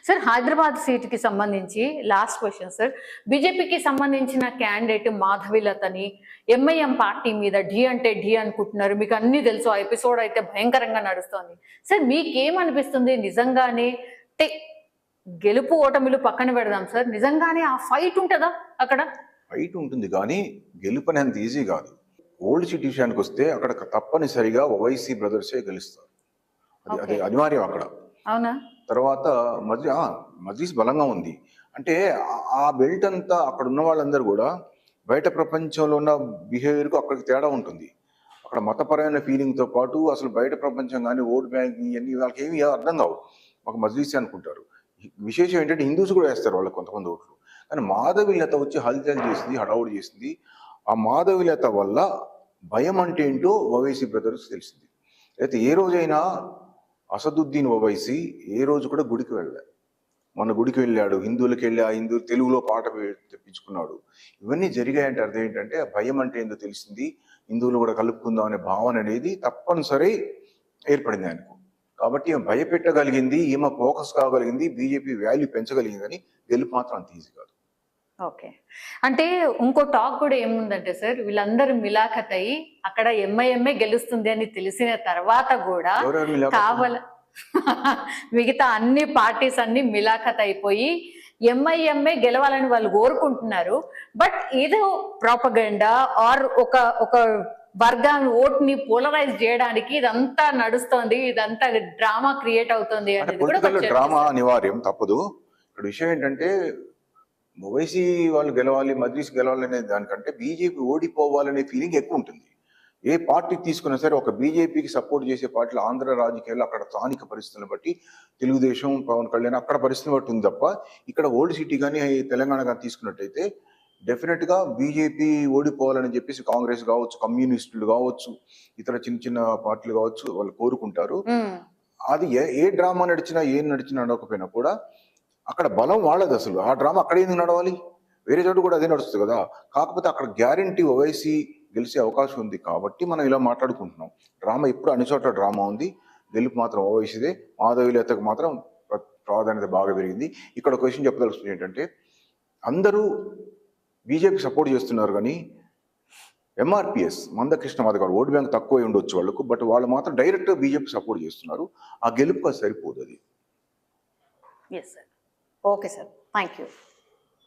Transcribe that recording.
Sir Hyderabad సీటుకి సంబంధించి last question sir. బీజేపీకి సంబంధించిన క్యాండిడేట్ మాధవిలతని ఎంఐఎం పార్టీ మీద ఢీ అంటే ఢీ అనుకుంటున్నారు. మీకు అన్ని తెలుసు, ఆ ఎపిసోడ్ అయితే భయంకరంగా నడుస్తోంది. సార్ మీకేమనిపిస్తుంది నిజంగానే? అంటే గెలుపు ఓటమిలు పక్కన పెడదాం సార్, నిజంగానే ఆ ఫైట్ ఉంటుందా అక్కడ? ఫైట్ ఉంటుంది కానీ గెలుపని అంత ఈజీ కాదు. ఓల్డ్ సిటీ విషయానికి వస్తే అక్కడ తప్పనిసరిగా ఓవైసీ బ్రదర్సే గెలుస్తారు. అది అనివార్యం అక్కడ. అవునా? తర్వాత మజ్లిస్ బలంగా ఉంది అంటే ఆ బెల్ట్ అంతా అక్కడ ఉన్న వాళ్ళందరూ కూడా బయట ప్రపంచంలో ఉన్న బిహేవియర్కు అక్కడికి తేడా ఉంటుంది. అక్కడ మతపరమైన ఫీలింగ్తో పాటు అసలు బయట ప్రపంచం కానీ ఓట్ బ్యాంక్ ఇవన్నీ వాళ్ళకి ఏమి అర్థం కావు. ఒక మజ్లిస్ అనుకుంటారు. విశేషం ఏంటంటే హిందూస్ కూడా వేస్తారు వాళ్ళకి కొంతమంది ఓట్లు. కానీ మాధవిలత వచ్చి హల్చల్ చేసింది, హడావుడి చేసింది. ఆ మాధవిలత వల్ల భయం అంటే ఏంటో ఓవైసీ బ్రదర్స్ తెలిసింది. అయితే ఏ రోజైనా అసదుద్దీన్ ఓవైసీ ఏ రోజు కూడా గుడికి వెళ్ళాడు. మన గుడికి వెళ్ళాడు, హిందువులకి వెళ్ళి ఆ హిందూ తెలుగులో పాట తెప్పించుకున్నాడు. ఇవన్నీ జరిగాయంటే అర్థం ఏంటంటే భయం అంటే ఏందో తెలిసింది, హిందువులు కూడా కలుపుకుందాం అనే భావన అనేది తప్పనిసరి ఏర్పడింది ఆయనకు. కాబట్టి ఈమె భయపెట్టగలిగింది, ఈమె ఫోకస్ కాగలిగింది, బీజేపీ వాల్యూ పెంచగలిగిందని గెలుపు మాత్రం అంత ఈజీ కాదు. ఓకే. అంటే ఇంకో టాక్ కూడా ఏముందంటే సార్, వీళ్ళందరూ మిలాఖత్ అయ్యి అక్కడ ఎంఐఎంఏ గెలుస్తుంది అని తెలిసిన తర్వాత కూడా కావాల మిగతా అన్ని పార్టీస్ అన్ని మిలాఖత్ అయిపోయి ఎంఐఎంఏ గెలవాలని వాళ్ళు కోరుకుంటున్నారు. బట్ ఏదో ప్రాపగండా ఆర్ ఒక వర్గాన్ని ఓట్ని పోలరైజ్ చేయడానికి ఇదంతా నడుస్తోంది, ఇదంతా డ్రామా క్రియేట్ అవుతుంది అనేది డ్రామా అనివార్యం, తప్పదు. ఇక్కడ విషయం ఏంటంటే ఓవైసీ వాళ్ళు గెలవాలి, మజ్లిస్ గెలవాలనే దానికంటే బీజేపీ ఓడిపోవాలనే ఫీలింగ్ ఎక్కువ ఉంటుంది. ఏ పార్టీ తీసుకున్నా సరే ఒక బీజేపీకి సపోర్ట్ చేసే పార్టీలు ఆంధ్ర రాజకీయాల్లో అక్కడ స్థానిక పరిస్థితులను బట్టి తెలుగుదేశం, పవన్ కళ్యాణ్ అక్కడ పరిస్థితిని బట్టి ఉంది తప్ప ఇక్కడ ఓల్డ్ సిటీ కానీ తెలంగాణ కానీ తీసుకున్నట్టయితే డెఫినెట్గా బీజేపీ ఓడిపోవాలని చెప్పేసి కాంగ్రెస్ కావచ్చు, కమ్యూనిస్టులు కావచ్చు, ఇతర చిన్న చిన్న పార్టీలు కావచ్చు వాళ్ళు కోరుకుంటారు. అది ఏ డ్రామా నడిచినా ఏం నడిచినా నడవకపోయినా కూడా అక్కడ బలం వాళ్ళది. అసలు ఆ డ్రామా అక్కడ ఎందుకు నడవాలి? వేరే చోటు కూడా అదే నడుస్తుంది కదా. కాకపోతే అక్కడ గ్యారంటీ ఓవైసీ గెలిచే అవకాశం ఉంది కాబట్టి మనం ఇలా మాట్లాడుకుంటున్నాం. డ్రామా ఇప్పుడు అన్ని చోట్ల డ్రామా ఉంది, గెలుపు మాత్రం ఓవైసీదే. మాధవిలతకు మాత్రం ప్రాధాన్యత బాగా పెరిగింది. ఇక్కడ ఒక విషయం చెప్పదలుస్తుంది ఏంటంటే అందరూ బీజేపీ సపోర్ట్ చేస్తున్నారు కానీ ఎంఆర్పిఎస్ మందకృష్ణ మాదిగ గారు ఓటు బ్యాంక్ తక్కువ ఉండొచ్చు వాళ్ళకు, బట్ వాళ్ళు మాత్రం డైరెక్ట్గా బీజేపీ సపోర్ట్ చేస్తున్నారు. ఆ గెలుపు అది సరిపోదు. అది yes sir. Okay sir, thank you.